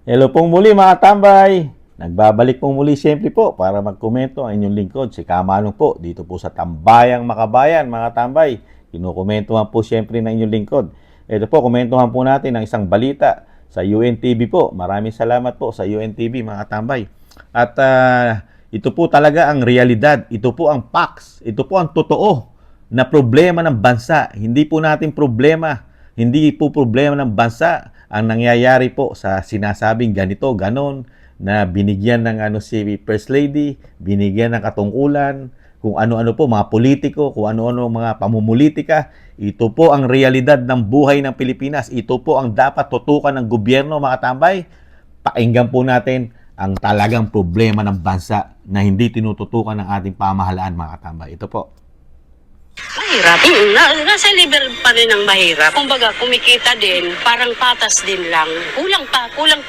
Hello pong muli mga tambay. Nagbabalik pong muli siyempre po para magkomento ang inyong lingkod, si Kamalong po, dito po sa Tambayang Makabayan mga tambay. Kinukomentuhan po siyempre ng inyong lingkod. Ito po, komentuhan po natin ang isang balita sa UNTV po. Maraming salamat po sa UNTV mga tambay. At ito po talaga ang realidad. Ito po ang facts. Ito po ang totoo na problema ng bansa. Hindi po natin problema. Hindi po problema ng bansa ang nangyayari po sa sinasabing ganito, ganon, na binigyan ng si First Lady, binigyan ng katungkulan, kung ano-ano po, mga politiko, kung ano-ano mga pamumulitika. Ito po ang realidad ng buhay ng Pilipinas. Ito po ang dapat tutukan ng gobyerno, mga tambay. Pakinggan po natin ang talagang problema ng bansa na hindi tinututukan ng ating pamahalaan, mga tambay. Ito po. Mahirap. Nasa level pa rin ang mahirap. Kumbaga, kumikita din, parang patas din lang. Kulang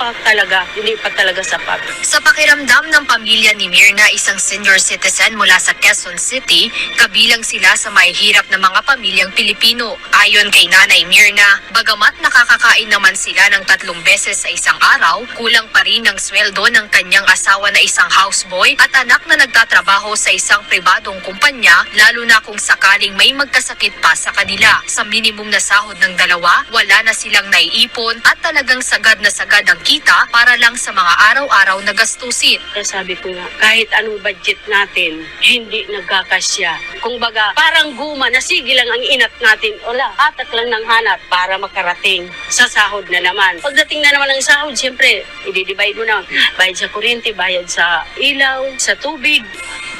pa talaga. Hindi pa talaga sapat. Sa pakiramdam ng pamilya ni Mirna, isang senior citizen mula sa Quezon City, kabilang sila sa mahihirap na mga pamilyang Pilipino. Ayon kay Nanay Mirna, bagamat nakakakain naman sila ng 3 beses sa isang araw, kulang pa rin ang sweldo ng kanyang asawa na isang houseboy at anak na nagtatrabaho sa isang pribadong kumpanya, lalo na kung sakaling may magkasakit pa sa kanila. Sa minimum na sahod ng dalawa, wala na silang naiipon at talagang sagad na sagad ang kita para lang sa mga araw-araw na gastusin. Kaya sabi ko nga, kahit anong budget natin, hindi nagkakasya. Kung baga, parang guma, nasigi lang ang inat natin. Wala, hatak lang ng hanap para makarating sa sahod na naman. Pagdating na naman ng sahod, siyempre, i-divide mo na. Bayad sa kuryente, bayad sa ilaw, sa tubig,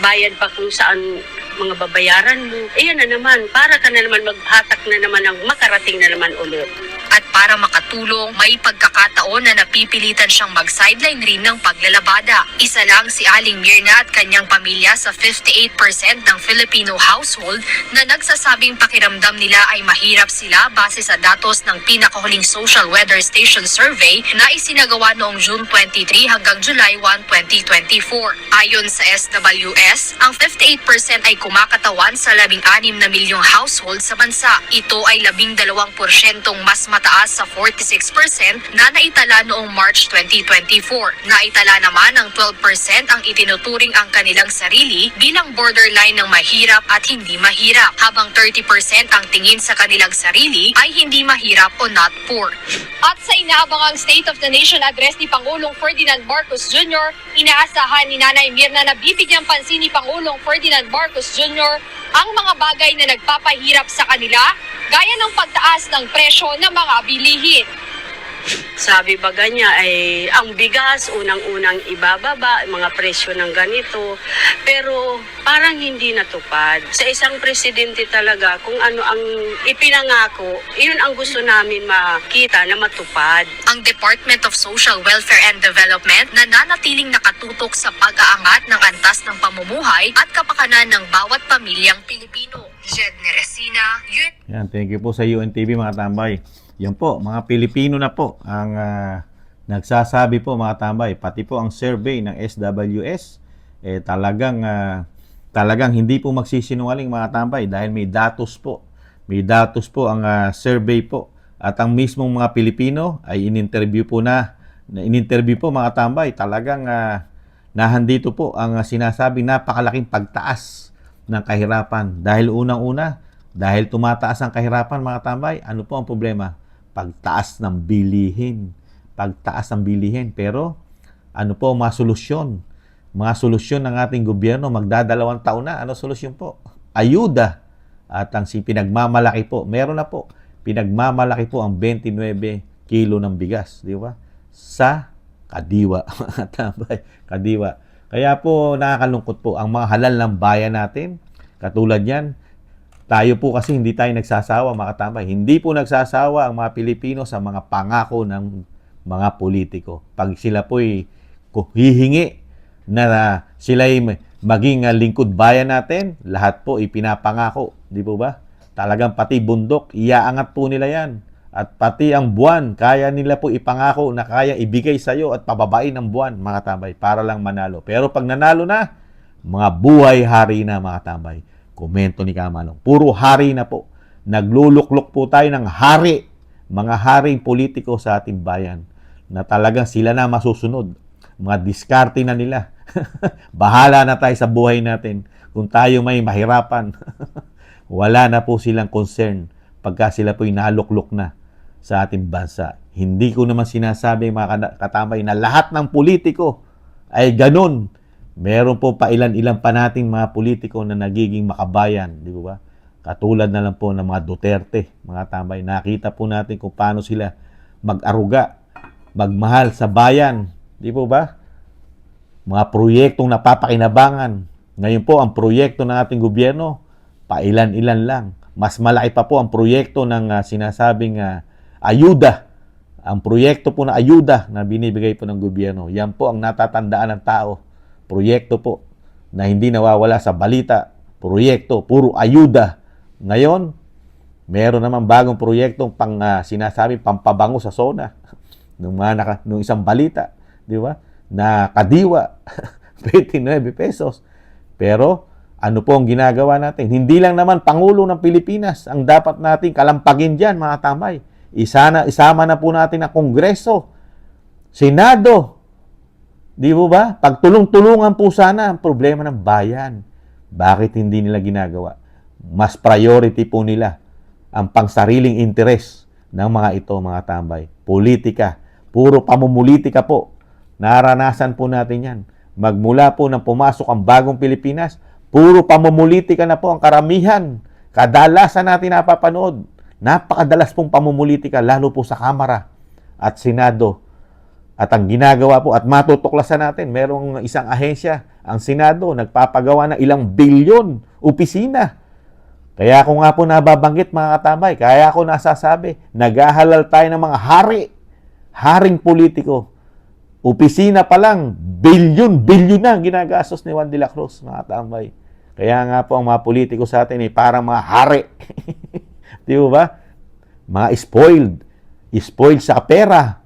bayad pa kung saan mga babayaran mo. Ayan na naman, para ka na naman maghatak na naman ng makarating na naman ulit. At para makatulong, may pagkakataon na napipilitan siyang mag-sideline rin ng paglalabada. Isa lang si Aling Mirna at kanyang pamilya sa 58% ng Filipino household na nagsasabing pakiramdam nila ay mahirap sila base sa datos ng pinakahuling Social Weather Station Survey na isinagawa noong June 23 hanggang July 1, 2024. Ayon sa SWS, ang 58% ay kumakatawan sa 16 na milyong household sa bansa. Ito ay 12% mas mataas sa 46% na naitala noong March 2024. Naitala naman ng 12% ang itinuturing ang kanilang sarili bilang borderline ng mahirap at hindi mahirap, habang 30% ang tingin sa kanilang sarili ay hindi mahirap o not poor. At sa inaabangang State of the Nation address ni Pangulong Ferdinand Marcos Jr., inaasahan ni Nanay Mirna na bibigyang pansin ni Pangulong Ferdinand Marcos Jr. ang mga bagay na nagpapahirap sa kanila, gaya ng pagtaas ng presyo ng mga bilihin. Sabi baga niya ay ang bigas unang-unang ibababa, mga presyo ng ganito, pero parang hindi natupad. Sa isang presidente talaga, kung ano ang ipinangako, yun ang gusto namin makita na matupad. Ang Department of Social Welfare and Development nananatiling nakatutok sa pag-aangat ng antas ng pamumuhay at kapakanan ng bawat pamilyang Pilipino. Jed Neresina, Yan, thank you po sa UNTV mga tambay. Yan po, mga Pilipino na po ang nagsasabi po mga tambay. Pati po ang survey ng SWS, talagang hindi po magsisinungaling mga tambay dahil may datos po. May datos po ang survey po. At ang mismong mga Pilipino ay in-interview po mga tambay. Talagang nahandito po ang sinasabing napakalaking pagtaas ng kahirapan. Dahil unang-una, dahil tumataas ang kahirapan mga tambay, ano po ang problema? Pagtaas ng bilihin. Pagtaas ng bilihin. Pero, ano po mga solusyon? Mga solusyon ng ating gobyerno, magdadalawang taon na. Ano solusyon po? Ayuda. At ang pinagmamalaki po, meron na po. Pinagmamalaki po ang 29 kilo ng bigas. Di ba? Sa kadiwa. Mga tambay. Kadiwa. Kaya po nakakalungkot po ang mga halal ng bayan natin. Katulad yan, tayo po kasi hindi tayo nagsasawa mga tambay. Hindi po nagsasawa ang mga Pilipino sa mga pangako ng mga politiko. Pag sila po hihingi na sila maging lingkod bayan natin, lahat po ipinapangako. Di po ba? Talagang pati bundok, iaangat po nila yan. At pati ang buwan, kaya nila po ipangako na kaya ibigay sa iyo at pababain ang buwan, mga tambay, para lang manalo. Pero pag nanalo na, mga buhay hari na, mga tambay. Komento ni Kamalong. Puro hari na po. Nagluluklok po tayo ng hari. Mga haring politiko sa ating bayan. na talagang sila na masusunod. Mga diskarte na nila. Bahala na tayo sa buhay natin. Kung tayo may mahirapan, wala na po silang concern pagka sila po'y naluklok na sa ating bansa. Hindi ko naman sinasabi, mga katambay, na lahat ng politiko ay ganun. Meron po pa ilan-ilan pa nating mga politiko na nagiging makabayan, di ba? Katulad na lang po ng mga Duterte, mga tambay. Nakita po natin kung paano sila mag-aruga, magmahal sa bayan, di po ba? Mga proyektong napapakinabangan. Ngayon po, ang proyekto ng ating gobyerno, pailan-ilan lang. Mas malaki pa po ang proyekto ng sinasabing ayuda. Ang proyekto po na ayuda na binibigay po ng gobyerno. Yan po ang natatandaan ng tao. Proyekto po na hindi nawawala sa balita. Proyekto, puro ayuda. Ngayon, meron naman bagong proyektong sinasabing pampabango sa SONA. Nung isang balita, di ba? Na kadiwa, 29 pesos. Pero, ano po ang ginagawa natin? Hindi lang naman Pangulo ng Pilipinas ang dapat natin kalampagin dyan, mga tambay. Isama na po natin ang Kongreso, Senado. Di po ba? Pagtulong-tulungan po sana ang problema ng bayan. Bakit hindi nila ginagawa? Mas priority po nila ang pangsariling interes ng mga ito, mga tambay. Politika. Puro pamumulitika po. Naranasan po natin yan. Magmula po nang pumasok ang bagong Pilipinas, puro pamumulitika na po ang karamihan. Kadalasan natin napapanood. Napakadalas pong pamumulitika, lalo po sa Kamara at Senado. At ang ginagawa po, at matutuklasan natin, merong isang ahensya, ang Senado, nagpapagawa ng ilang bilyon opisina. Kaya ako nga po nababanggit, mga katambay, kaya ako nasasabi, naghahalal tayo ng mga haring politiko. Opisina pa lang, bilyon na ginagastos ni Juan de la Cruz, mga katambay. Kaya nga po ang mga politiko sa atin ay parang mga hari. Di ba? Mga spoiled sa pera.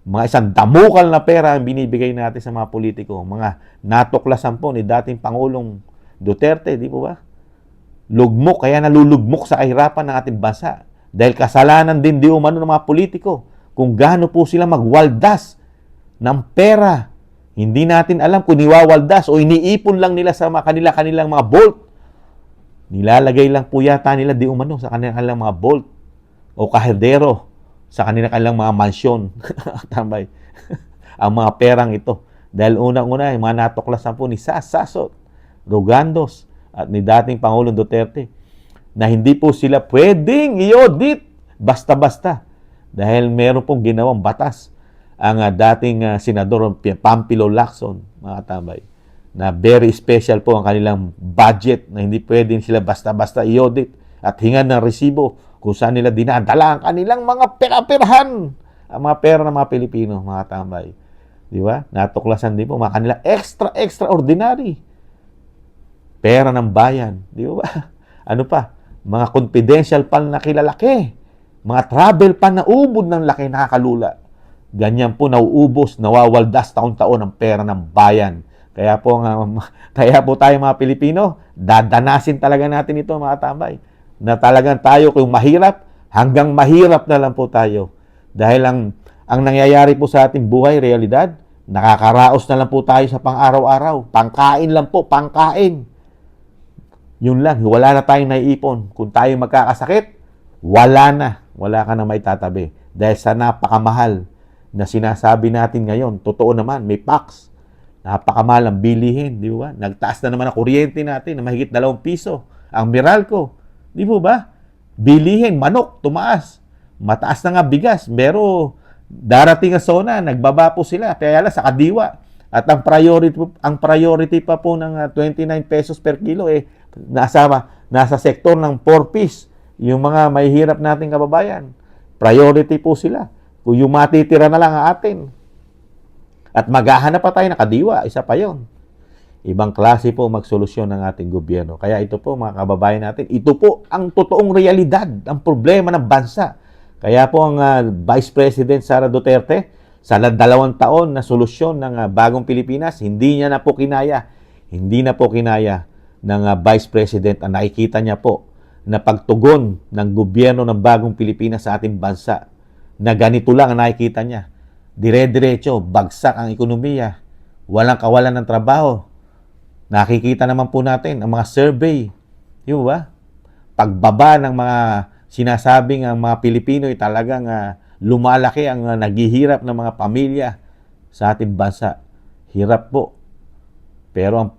Mga isang damukal na pera ang binibigay natin sa mga politiko. Mga natuklasan po ni dating Pangulong Duterte, di po ba? Lugmok, kaya nalulugmok sa kahirapan ng ating bansa. Dahil kasalanan din di umano ng mga politiko kung gaano po sila magwaldas ng pera. Hindi natin alam kung niwawaldas o iniipon lang nila sa kanilang mga vault. Nilalagay lang po yata nila di umano sa kanilang mga vault o kaherdero sa kanilang mga mansyon. Tambay. Ang mga perang ito. Dahil unang-una, yung mga natuklasan po ni Sasot, Rogandos, at ni dating Pangulong Duterte, na hindi po sila pwedeng i-audit basta-basta. Dahil meron pong ginawang batas ang dating Senador Pampilo Lacson, mga tambay, na very special po ang kanilang budget, na hindi pwedeng sila basta-basta i-audit at hingan ng resibo kung saan nila dinadala ang kanilang mga pera-perahan, ang mga pera ng mga Pilipino, mga tambay. Di ba? Natuklasan din po mga kanila extraordinary pera ng bayan. Di ba? Ano pa? Mga confidential fund na kilalaki. Mga travel fund na ubod ng laki, nakakalula. Ganyan po nauubos, nawawaldas taon-taon ang pera ng bayan. Kaya po tayo mga Pilipino, dadanasin talaga natin ito, mga tambay. Na talagang tayo kung mahirap, hanggang mahirap na lang po tayo. Dahil ang nangyayari po sa ating buhay, realidad, nakakaraos na lang po tayo sa pang-araw-araw. Pangkain lang po, pangkain. Yun lang, wala na tayong naiipon. Kung tayo magkakasakit, wala na. Wala ka na maitatabi. Dahil sa napakamahal na sinasabi natin ngayon, totoo naman, may PAX. Napakamahal ang bilihin, di ba? Nagtaas na naman ang kuryente natin na mahigit 2 piso. Ang Meralco, di ba? Bilihin, manok, tumaas. Mataas na nga bigas. Pero darating ang SONA, nagbaba po sila. Kaya lang sa kadiwa. At ang priority pa po ng 29 pesos per kilo, nasa sektor ng 4 piece. Yung mga mahihirap nating kababayan. Priority po sila. Kung yung matitira na lang ang atin. At maghahanap pa tayo ng kadiwa. Isa pa yon. Ibang klase po magsolusyon ng ating gobyerno. Kaya ito po, mga kababayan natin, ito po ang totoong realidad, ang problema ng bansa. Kaya po ang Vice President Sara Duterte, sa 2 taon na solusyon ng bagong Pilipinas, hindi niya na po kinaya. Hindi na po kinaya ng Vice President ang nakikita niya po na pagtugon ng gobyerno ng bagong Pilipinas sa ating bansa, na ganito lang ang nakikita niya. dire-diretso, bagsak ang ekonomiya, walang kawalan ng trabaho. Nakikita naman po natin ang mga survey, di ba? Pagbaba ng mga sinasabing ang mga Pilipino ay talagang lumalaki ang naghihirap ng mga pamilya sa ating bansa. Hirap po. Pero ang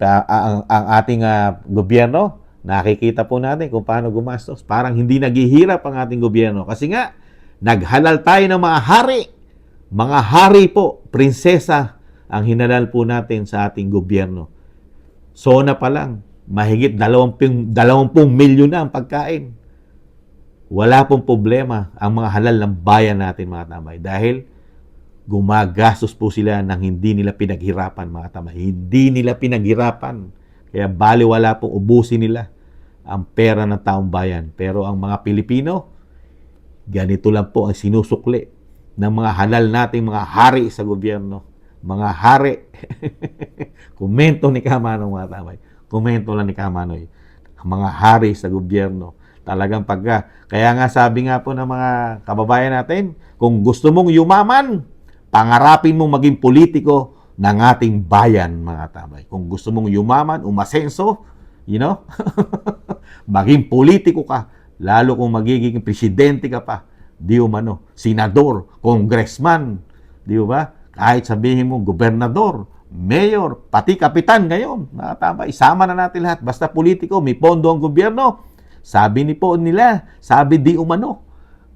ating gobyerno, nakikita po natin kung paano gumastos. Parang hindi naghihirap ang ating gobyerno. Kasi nga, naghalal tayo ng mga hari. Mga hari po, prinsesa, ang hinalal po natin sa ating gobyerno. SONA pa lang, mahigit 20 milyon na ang pagkain. Wala pong problema ang mga halal ng bayan natin, mga tambay. Dahil gumagastos po sila ng hindi nila pinaghirapan, mga tambay. Hindi nila pinaghirapan. Kaya baliwala pong ubusin nila ang pera ng taong bayan. Pero ang mga Pilipino, ganito lang po ang sinusukli ng mga halal nating mga hari sa gobyerno. Mga hari. Komento ni Kamanoy, mga tambay. Komento lang ni Kamanoy. Mga hari sa gobyerno. Talagang kaya nga sabi nga po ng mga kababayan natin, kung gusto mong yumaman, pangarapin mong maging politiko ng ating bayan, mga tambay. Kung gusto mong yumaman, umasenso, maging politiko ka, lalo kung magiging presidente ka pa, di umano, senador, congressman, di ba? Kahit sabihin mo, gobernador, mayor, pati kapitan ngayon, mga tambay, isama na natin lahat, basta politiko, may pondo ang gobyerno. Sabi sabi di umano,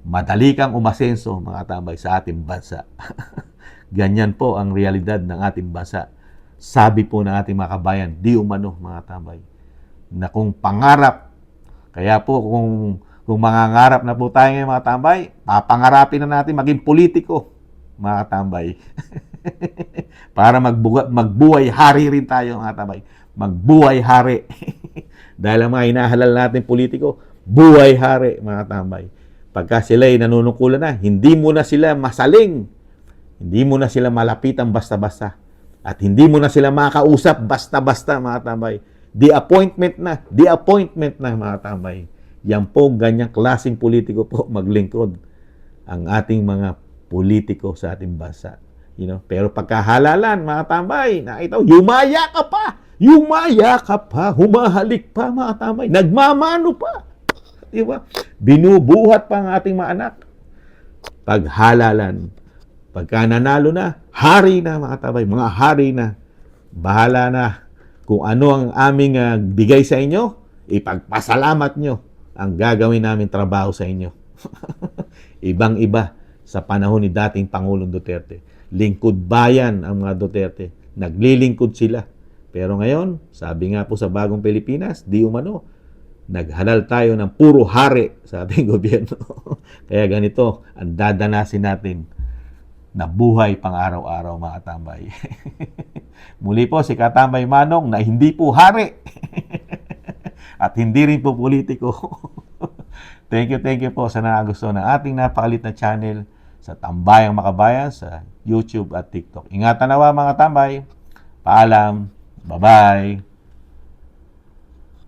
madali kang umasenso, mga tambay, sa ating bansa. Ganyan po ang realidad ng ating bansa. Sabi po ng ating mga kabayan, di umano, mga tambay, na kung pangarap, kaya po kung mangangarap na po tayo ngayon, mga tambay, papangarapin na natin maging politiko, mga tambay. Para magbuhay hari rin tayo, mga tambay. Magbuhay hari. Dahil ang mga hinahalal natin politiko, buhay hari, mga tambay. Pagka sila ay nanunukulan na, hindi mo na sila masaling. Hindi mo na sila malapitan basta-basta. At hindi mo na sila makausap basta-basta, mga tambay. The appointment na, mga tambay. Yan po, ganyang klaseng politiko po maglingkod ang ating mga politiko sa ating bansa. Pero pagkahalalan, mga tambay, nakita, yumaya ka pa, humahalik pa, mga tambay, nagmamano pa. Di ba? Binubuhat pa ang ating mga anak. Paghalalan, pagka nanalo na, hari na, mga tambay, mga hari na. Bahala na kung ano ang aming bigay sa inyo, ipagpasalamat nyo ang gagawin namin trabaho sa inyo. Ibang-iba sa panahon ni dating Pangulong Duterte. Lingkod bayan ang mga Duterte. Naglilingkod sila. Pero ngayon, sabi nga po sa Bagong Pilipinas, di umano, naghalal tayo ng puro hari sa ating gobyerno. Kaya ganito, ang dadanasin natin na buhay pang araw-araw, mga tambay. Muli po, si Katambay Manong na hindi po hari at hindi rin po politiko. Thank you po sa nakagusto ng ating napakalit na channel sa Tambayang Makabayan sa YouTube at TikTok. Ingatan nawa, mga tambay. Paalam. Bye-bye.